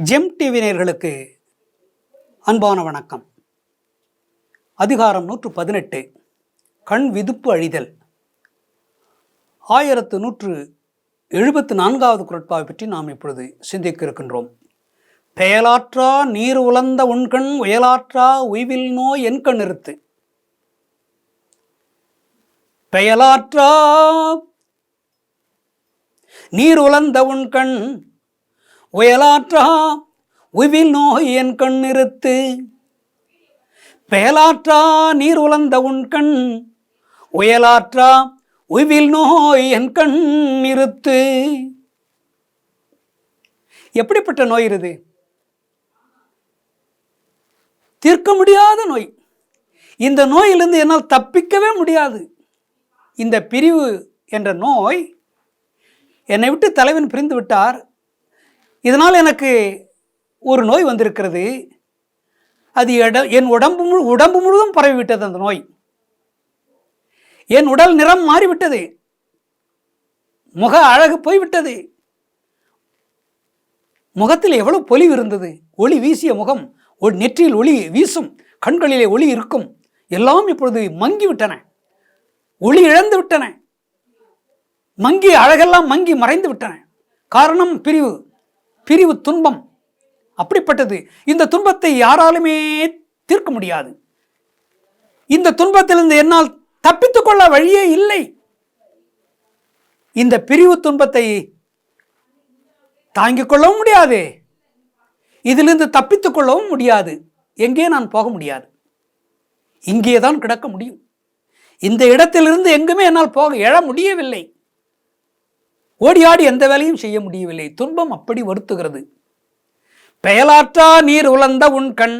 GeM TV நேயர்களுக்கு அன்பான வணக்கம். அதிகாரம் 118 கண் விதுப்பு அழிதல். 1174வது குறட்பாவை பற்றி நாம் இப்பொழுது சிந்திக்க இருக்கின்றோம். பெயலாற்றா நீர் உலர்ந்த உண்கண் உயலாற்றா உய்வில் நோய் என் கண் நிறுத்து. பெயலாற்றா நீர் உலர்ந்த உண்கண் உயலாற்றா உய்வில் நோய் என் கண் நிறுத்து. பெயலாற்றா நீர் உலர்ந்த உண்கண் உயலாற்றா உய்வில் நோய் என் கண் நிறுத்து. எப்படிப்பட்ட நோய் இது? தீர்க்க முடியாத நோய். இந்த நோயிலிருந்து என்னால் தப்பிக்கவே முடியாது. இந்த பிரிவு என்ற நோய் என்னை விட்டு தலைவன் பிரிந்து விட்டார். இதனால் எனக்கு ஒரு நோய் வந்திருக்கிறது. அது என் உடம்பு முழுவதும் பரவிவிட்டது. அந்த நோய் என் உடல் நிறம் மாறிவிட்டது. முக அழகு போய்விட்டது. முகத்தில் எவ்வளவு பொலிவு இருந்தது. ஒளி வீசிய முகம், ஒரு நெற்றியில் ஒளி வீசும், கண்களிலே ஒளி இருக்கும், எல்லாம் இப்பொழுது மங்கிவிட்டன, ஒளி இழந்து விட்டன. மங்கி அழகெல்லாம் மங்கி மறைந்து விட்டன. காரணம் பிரிவு துன்பம். அப்படிப்பட்டது. இந்த துன்பத்தை யாராலுமே தீர்க்க முடியாது. இந்த துன்பத்திலிருந்து என்னால் தப்பித்துக் கொள்ள வழியே இல்லை. இந்த பிரிவு துன்பத்தை தாங்கிக் கொள்ளவும் முடியாது, இதிலிருந்து தப்பித்துக் கொள்ளவும் முடியாது. எங்கே நான் போக முடியாது, இங்கேதான் கிடக்க முடியும். இந்த இடத்திலிருந்து எங்குமே என்னால் எழ முடியவில்லை. ஓடியாடி எந்த வேலையும் செய்ய முடியவில்லை. துன்பம் அப்படி வருத்துகிறது. பெயலாற்றா நீர் உலர்ந்த உன் கண்.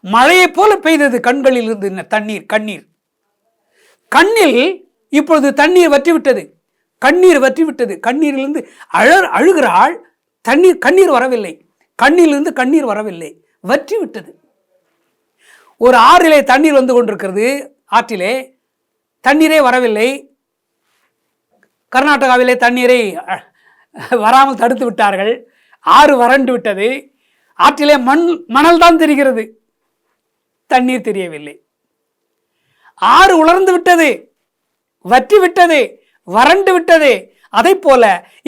மழையை போல பெய்தது கண்களில் இருந்து கண்ணீர். கண்ணில் இப்பொழுது தண்ணீர் வற்றிவிட்டது. கண்ணீரிலிருந்து அழுகிறாள். கண்ணீர் வரவில்லை. கண்ணிலிருந்து கண்ணீர் வரவில்லை, வற்றிவிட்டது. ஒரு ஆறிலே தண்ணீர் வந்து கொண்டிருக்கிறது. ஆற்றிலே தண்ணீரே வரவில்லை. கர்நாடகாவிலே தண்ணீரை வராமல் தடுத்து விட்டார்கள். ஆறு வறண்டு விட்டது. ஆற்றிலே மணல் தான் தெரிகிறது, தண்ணீர் தெரியவில்லை. ஆறு உலர்ந்து விட்டது, வற்றி விட்டது, வறண்டு விட்டது. அதை போல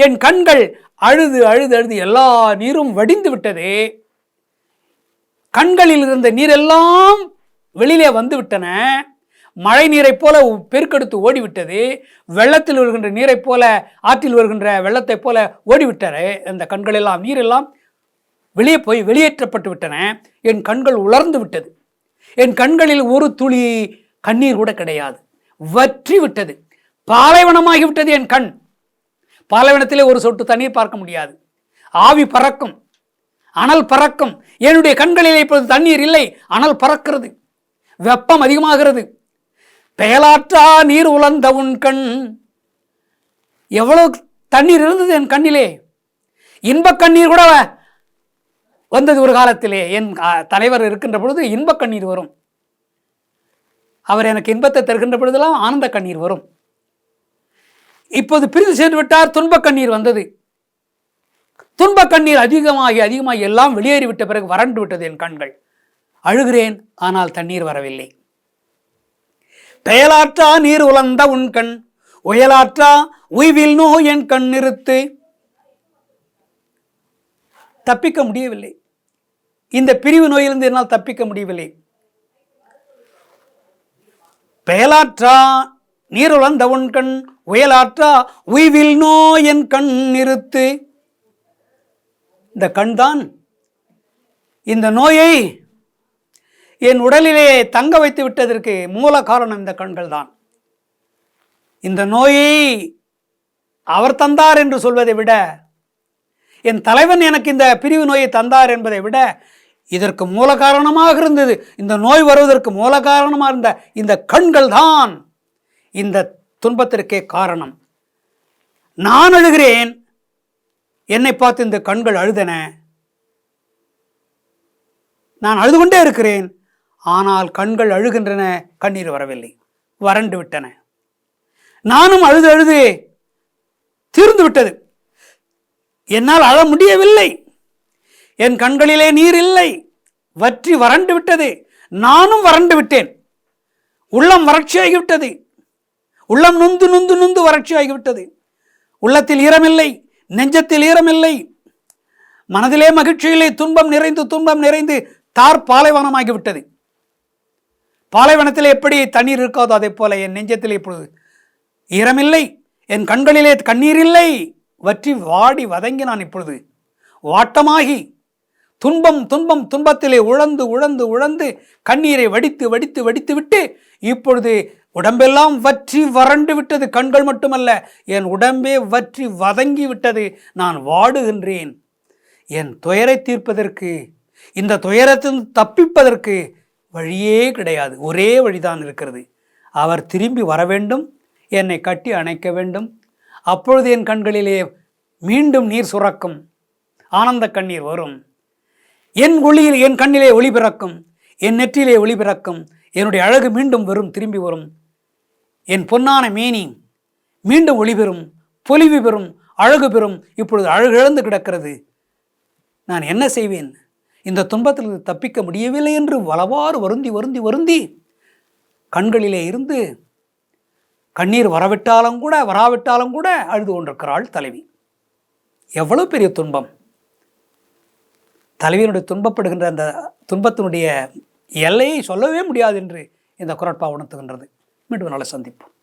என் கண்கள் அழுது அழுது அழுது எல்லா நீரும் வடிந்து விட்டது. கண்களில் இருந்த நீரெல்லாம் வெளியிலே வந்து விட்டன. மழை நீரை போல பெருக்கெடுத்து ஓடிவிட்டது. வெள்ளத்தில் வருகின்ற நீரை போல, ஆற்றில் வருகின்ற வெள்ளத்தை போல ஓடிவிட்டாரு. அந்த கண்களெல்லாம் நீரெல்லாம் வெளியேற்றப்பட்டு விட்டன. என் கண்கள் உலர்ந்து விட்டது. என் கண்களில் ஒரு துளி கண்ணீர் கூட கிடையாது, வற்றி விட்டது. பாலைவனமாகிவிட்டது என் கண். பாலைவனத்திலே ஒரு சொட்டு தண்ணீர் பார்க்க முடியாது. ஆவி பறக்கும், அனல் பறக்கும். என்னுடைய கண்களிலே இப்பொழுது தண்ணீர் இல்லை, அனல் பறக்கிறது, வெப்பம் அதிகமாகிறது. பெயலாற்றா நீர் உலர்ந்த உன் கண். எவ்வளவு தண்ணீர் இருந்தது என் கண்ணிலே. இன்பக் கண்ணீர் கூட வந்தது ஒரு காலத்திலே. என் தலைவர் இருக்கின்ற பொழுது இன்பக் கண்ணீர் வரும். அவர் எனக்கு இன்பத்தை தருகின்ற பொழுதெல்லாம் ஆனந்த கண்ணீர் வரும். இப்போது பிரிந்து சென்று விட்டார். துன்பக் கண்ணீர் வந்தது. துன்பக் கண்ணீர் அதிகமாகி எல்லாம் வெளியேறிவிட்ட பிறகு வறண்டு விட்டது என் கண்கள். அழுகிறேன், ஆனால் தண்ணீர் வரவில்லை. பெயலாற்றா நீர் உலர்ந்த உன் கண் உயலாற்றா உய்வில் நோய் என் கண் நிறுத்து. தப்பிக்க முடியவில்லை. இந்த பிரிவு நோயிலிருந்து என்னால் தப்பிக்க முடியவில்லை. பெயலாற்றா நீர் உலர்ந்த உன் கண் உயலாற்றா உய்வில் நோய் என் கண் நிறுத்து. இந்த கண் தான் இந்த நோயை என் உடலிலே தங்க வைத்து விட்டதற்கு மூல காரணம் இந்த கண்கள் தான். இந்த நோயை அவர் தந்தார் என்று சொல்வதை விட, என் தலைவன் எனக்கு இந்த பிரிவு நோயை தந்தார் என்பதை விட, இதற்கு மூல காரணமாக இருந்தது, இந்த நோய் வருவதற்கு மூல காரணமாக இருந்த இந்த கண்கள் தான் இந்த துன்பத்திற்கே காரணம். நான் அழுகிறேன், என்னை பார்த்து இந்த கண்கள் அழுதன. நான் அழுது கொண்டே இருக்கிறேன், ஆனால் கண்கள் அழுகின்றன, கண்ணீர் வரவில்லை, வறண்டு விட்டன. நானும் அழுது அழுது தீர்ந்து விட்டது. என்னால் அழ முடியவில்லை. என் கண்களிலே நீர் இல்லை, வற்றி வறண்டு விட்டது. நானும் வறண்டு விட்டேன். உள்ளம் வறட்சியாகிவிட்டது. உள்ளம் நொந்து நொந்து நொந்து வறட்சியாகிவிட்டது. உள்ளத்தில் ஈரமில்லை, நெஞ்சத்தில் ஈரமில்லை, மனதிலே மகிழ்ச்சியிலே துன்பம் நிறைந்து தார் பாலைவனமாகிவிட்டது. பாலைவனத்தில் எப்படி தண்ணீர் இருக்காதோ அதே போல என் நெஞ்சத்தில் இப்பொழுது ஈரமில்லை, என் கண்களிலே கண்ணீர் இல்லை, வற்றி வாடி வதங்கி நான் இப்பொழுது வாட்டமாகி துன்பத்திலே உழந்து கண்ணீரை வடித்து விட்டு இப்பொழுது உடம்பெல்லாம் வற்றி வறண்டு விட்டது. கண்கள் மட்டுமல்ல, என் உடம்பே வற்றி வதங்கி விட்டது. நான் வாடுகின்றேன். என் துயரை தீர்ப்பதற்கு, இந்த துயரத்தில் தப்பிப்பதற்கு வழியே கிடையாது. ஒரே வழிதான் இருக்கிறது. அவர் திரும்பி வர வேண்டும், என்னை கட்டி அணைக்க வேண்டும். அப்பொழுது என் கண்களிலே மீண்டும் நீர் சுரக்கும், ஆனந்த கண்ணீர் வரும். என் கண்ணிலே ஒளி பிறக்கும், என் நெற்றிலே ஒளி பிறக்கும். என்னுடைய அழகு மீண்டும் திரும்பி வரும். என் பொன்னான மேனி மீண்டும் ஒளி பெறும், பொலிவு பெறும், அழகு பெறும். இப்பொழுது அழகு இழந்து கிடக்கிறது. நான் என்ன செய்வேன்? இந்த துன்பத்திலிருந்து தப்பிக்க முடியவில்லை என்று வளவாறு வருந்தி கண்களிலே இருந்து கண்ணீர் வராவிட்டாலும் கூட அழுது கொண்டிருக்கிறாள் தலைவி. எவ்வளவு பெரிய துன்பம்! தலைவியினுடைய துன்பப்படுகின்ற அந்த துன்பத்தினுடைய எல்லையை சொல்லவே முடியாது என்று இந்த குறட்பா உணர்த்துகின்றது. மீண்டும் நாளை சந்திப்போம்.